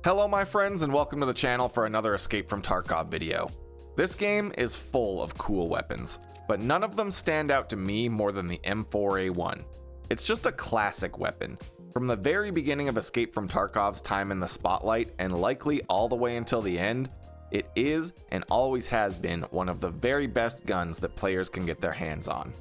Hello my friends and welcome to the channel for another Escape from Tarkov video. This game is full of cool weapons, but none of them stand out to me more than the M4A1. It's just a classic weapon. From the very beginning of Escape from Tarkov's time in the spotlight and likely all the way until the end, it is and always has been one of the very best guns that players can get their hands on.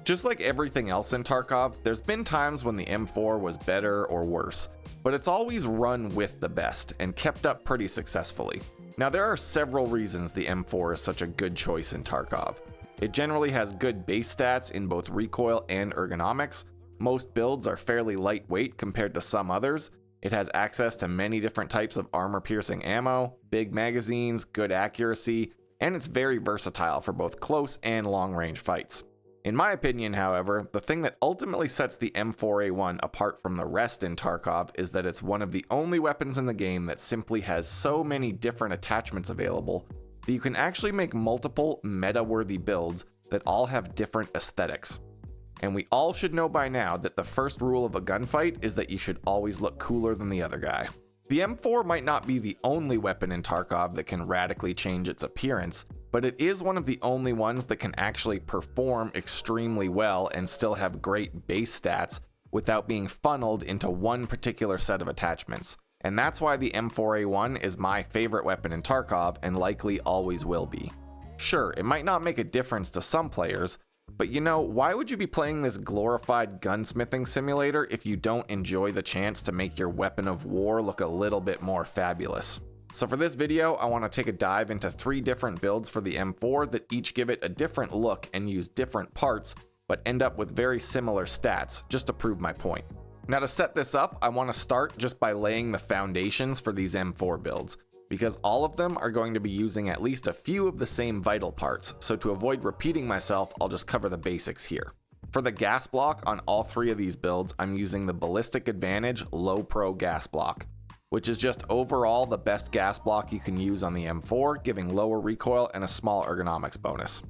Just like everything else in Tarkov, there's been times when the M4 was better or worse, but it's always run with the best and kept up pretty successfully. Now there are several reasons the M4 is such a good choice in Tarkov. It generally has good base stats in both recoil and ergonomics. Most builds are fairly lightweight compared to some others. It has access to many different types of armor-piercing ammo, big magazines, good accuracy, and it's very versatile for both close and long-range fights. In my opinion, however, the thing that ultimately sets the M4A1 apart from the rest in Tarkov is that it's one of the only weapons in the game that simply has so many different attachments available that you can actually make multiple meta-worthy builds that all have different aesthetics. And we all should know by now that the first rule of a gunfight is that you should always look cooler than the other guy. The M4 might not be the only weapon in Tarkov that can radically change its appearance, but it is one of the only ones that can actually perform extremely well and still have great base stats without being funneled into one particular set of attachments. And that's why the M4A1 is my favorite weapon in Tarkov and likely always will be. Sure, it might not make a difference to some players, but you know, why would you be playing this glorified gunsmithing simulator if you don't enjoy the chance to make your weapon of war look a little bit more fabulous? So for this video, I want to take a dive into 3 different builds for the M4 that each give it a different look and use different parts, but end up with very similar stats, just to prove my point. Now to set this up, I want to start just by laying the foundations for these M4 builds, because all of them are going to be using at least a few of the same vital parts, so to avoid repeating myself, I'll just cover the basics here. For the gas block on all 3 of these builds, I'm using the Ballistic Advantage Low Pro gas block, which is just overall the best gas block you can use on the M4, giving lower recoil and a small ergonomics bonus.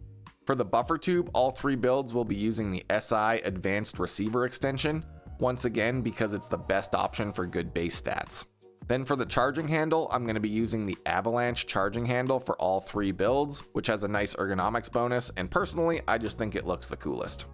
For the buffer tube, all 3 builds will be using the SI Advanced Receiver extension, once again because it's the best option for good base stats. Then for the charging handle, I'm going to be using the Avalanche charging handle for all 3 builds, which has a nice ergonomics bonus, and personally, I just think it looks the coolest.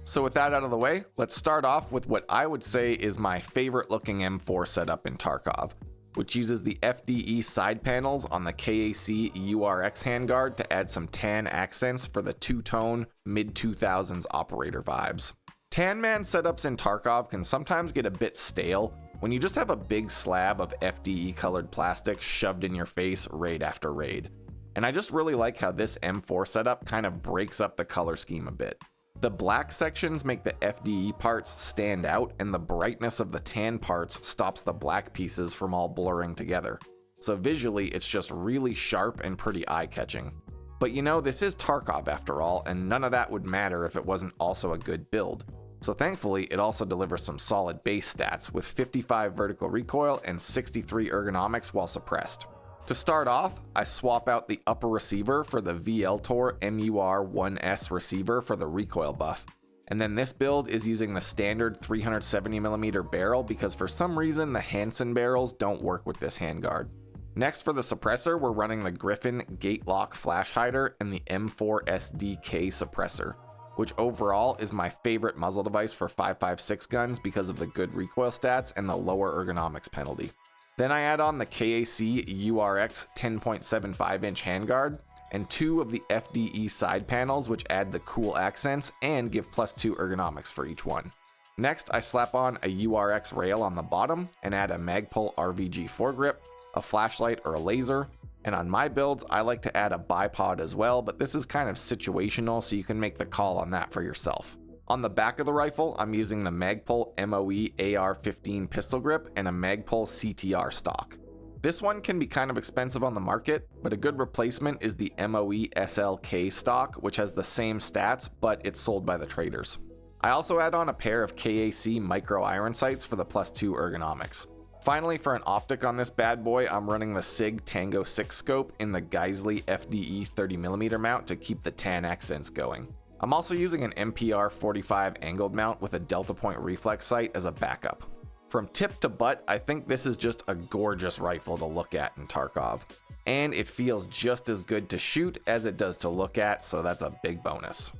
So with that out of the way, let's start off with what I would say is my favorite looking M4 setup in Tarkov, which uses the FDE side panels on the KAC URX handguard to add some tan accents for the two-tone mid-2000s operator vibes. Tan man setups in Tarkov can sometimes get a bit stale when you just have a big slab of FDE colored plastic shoved in your face raid after raid. And I just really like how this M4 setup kind of breaks up the color scheme a bit. The black sections make the FDE parts stand out, and the brightness of the tan parts stops the black pieces from all blurring together. So visually, it's just really sharp and pretty eye-catching. But you know, this is Tarkov after all, and none of that would matter if it wasn't also a good build. So thankfully, it also delivers some solid base stats with 55 vertical recoil and 63 ergonomics while suppressed. To start off, I swap out the upper receiver for the VLTOR MUR-1S receiver for the recoil buff. And then this build is using the standard 370mm barrel because for some reason the Hansen barrels don't work with this handguard. Next for the suppressor, we're running the Griffin Gate Lock Flash Hider and the M4SDK suppressor, which overall is my favorite muzzle device for 5.56 guns because of the good recoil stats and the lower ergonomics penalty. Then I add on the KAC URX 10.75-inch handguard and 2 of the FDE side panels, which add the cool accents and give +2 ergonomics for each one. Next, I slap on a URX rail on the bottom and add a Magpul RVG foregrip, a flashlight or a laser, and on my builds, I like to add a bipod as well, but this is kind of situational, so you can make the call on that for yourself. On the back of the rifle, I'm using the Magpul MOE AR-15 pistol grip and a Magpul CTR stock. This one can be kind of expensive on the market, but a good replacement is the MOE SLK stock, which has the same stats, but it's sold by the traders. I also add on a pair of KAC micro iron sights for the +2 ergonomics. Finally, for an optic on this bad boy, I'm running the SIG Tango 6 scope in the Geisley FDE 30mm mount to keep the tan accents going. I'm also using an MPR 45 angled mount with a delta point reflex sight as a backup. From tip to butt, I think this is just a gorgeous rifle to look at in Tarkov, and it feels just as good to shoot as it does to look at, so that's a big bonus.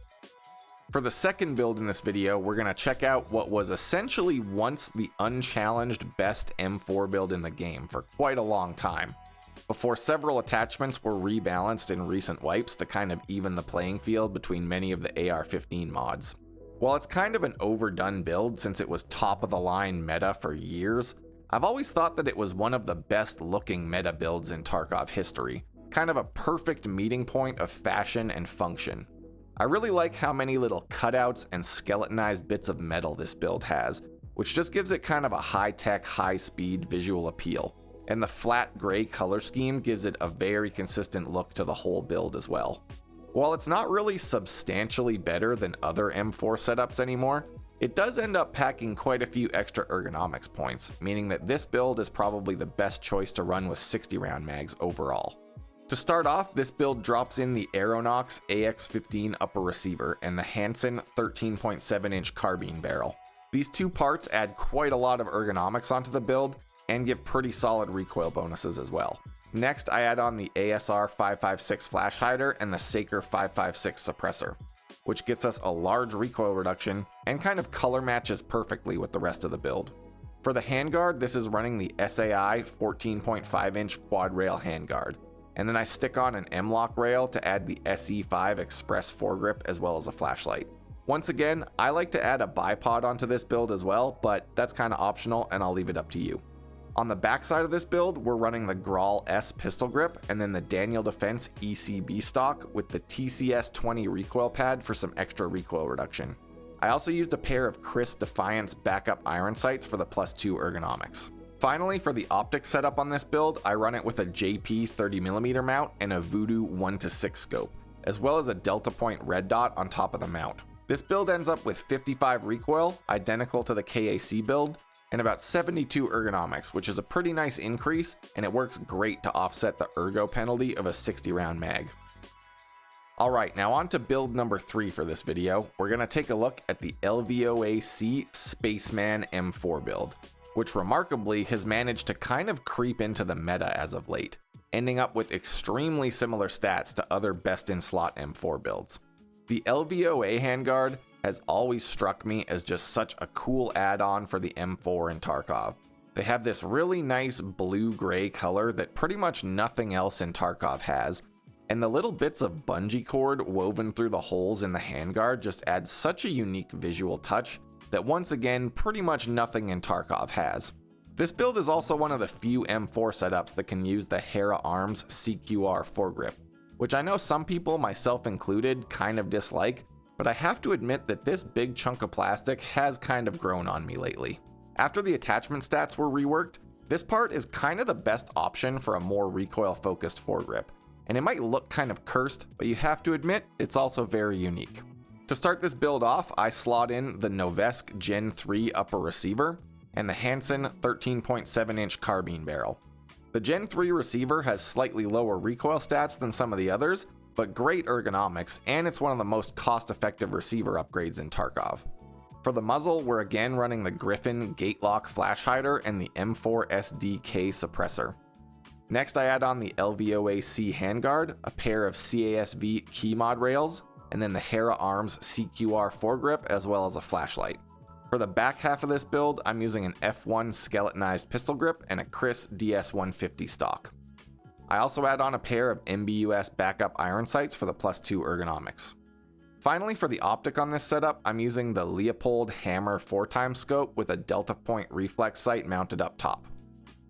For the second build in this video, we're going to check out what was essentially once the unchallenged best M4 build in the game for quite a long time, before several attachments were rebalanced in recent wipes to kind of even the playing field between many of the AR-15 mods. While it's kind of an overdone build since it was top of the line meta for years, I've always thought that it was one of the best looking meta builds in Tarkov history, kind of a perfect meeting point of fashion and function. I really like how many little cutouts and skeletonized bits of metal this build has, which just gives it kind of a high-tech, high-speed visual appeal, and the flat gray color scheme gives it a very consistent look to the whole build as well. While it's not really substantially better than other M4 setups anymore, it does end up packing quite a few extra ergonomics points, meaning that this build is probably the best choice to run with 60-round mags overall. To start off, this build drops in the Aeronox AX-15 upper receiver and the Hansen 13.7-inch carbine barrel. These two parts add quite a lot of ergonomics onto the build and give pretty solid recoil bonuses as well. Next, I add on the ASR 556 flash hider and the Saker 556 suppressor, which gets us a large recoil reduction and kind of color matches perfectly with the rest of the build. For the handguard, this is running the SAI 14.5-inch quad rail handguard, and then I stick on an M-LOK rail to add the SE5 Express foregrip as well as a flashlight. Once again, I like to add a bipod onto this build as well, but that's kind of optional and I'll leave it up to you. On the backside of this build, we're running the Grawl S pistol grip and then the Daniel Defense ECB stock with the TCS-20 recoil pad for some extra recoil reduction. I also used a pair of Chris Defiance backup iron sights for the +2 ergonomics. Finally, for the optics setup on this build, I run it with a JP 30mm mount and a Voodoo 1:6 scope, as well as a Delta Point red dot on top of the mount. This build ends up with 55 recoil, identical to the KAC build, and about 72 ergonomics, which is a pretty nice increase, and it works great to offset the ergo penalty of a 60-round mag. Alright, now on to build number 3 for this video. We're going to take a look at the LVOA-C Spaceman M4 build, which remarkably has managed to kind of creep into the meta as of late, ending up with extremely similar stats to other best-in-slot M4 builds. The LVOA handguard has always struck me as just such a cool add-on for the M4 in Tarkov. They have this really nice blue-gray color that pretty much nothing else in Tarkov has, and the little bits of bungee cord woven through the holes in the handguard just add such a unique visual touch that once again, pretty much nothing in Tarkov has. This build is also one of the few M4 setups that can use the Hera Arms CQR foregrip, which I know some people, myself included, kind of dislike, but I have to admit that this big chunk of plastic has kind of grown on me lately. After the attachment stats were reworked, this part is kind of the best option for a more recoil-focused foregrip, and it might look kind of cursed, but you have to admit, it's also very unique. To start this build off, I slot in the Novesk Gen 3 upper receiver and the Hansen 13.7-inch carbine barrel. The Gen 3 receiver has slightly lower recoil stats than some of the others, but great ergonomics, and it's one of the most cost-effective receiver upgrades in Tarkov. For the muzzle, we're again running the Griffin Gate-Lock flash hider and the M4 SDK suppressor. Next, I add on the LVOA-C handguard, a pair of CASV key mod rails, and then the Hera Arms CQR foregrip as well as a flashlight. For the back half of this build, I'm using an F1 skeletonized pistol grip and a Chris DS150 stock. I also add on a pair of MBUS backup iron sights for the +2 ergonomics. Finally, for the optic on this setup, I'm using the Leopold Hammer 4x scope with a Delta Point reflex sight mounted up top.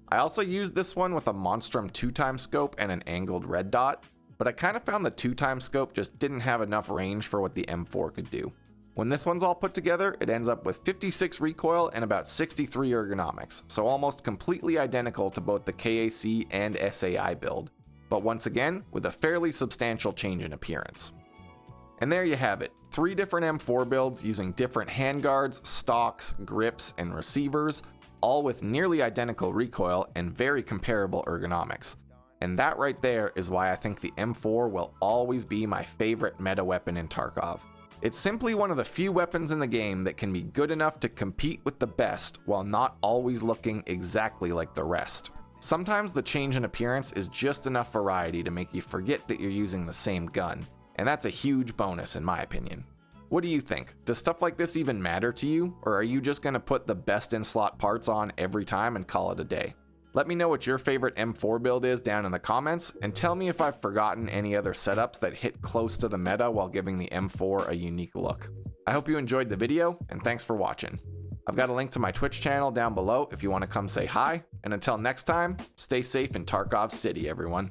I also used this one with a Monstrum 2x scope and an angled red dot, but I kind of found the 2x scope just didn't have enough range for what the M4 could do. When this one's all put together, it ends up with 56 recoil and about 63 ergonomics, so almost completely identical to both the KAC and SAI build, but once again, with a fairly substantial change in appearance. And there you have it, 3 different M4 builds using different handguards, stocks, grips, and receivers, all with nearly identical recoil and very comparable ergonomics. And that right there is why I think the M4 will always be my favorite meta weapon in Tarkov. It's simply one of the few weapons in the game that can be good enough to compete with the best while not always looking exactly like the rest. Sometimes the change in appearance is just enough variety to make you forget that you're using the same gun, and that's a huge bonus in my opinion. What do you think? Does stuff like this even matter to you, or are you just going to put the best in slot parts on every time and call it a day? Let me know what your favorite M4 build is down in the comments, and tell me if I've forgotten any other setups that hit close to the meta while giving the M4 a unique look. I hope you enjoyed the video, and thanks for watching. I've got a link to my Twitch channel down below if you want to come say hi, and until next time, stay safe in Tarkov City, everyone.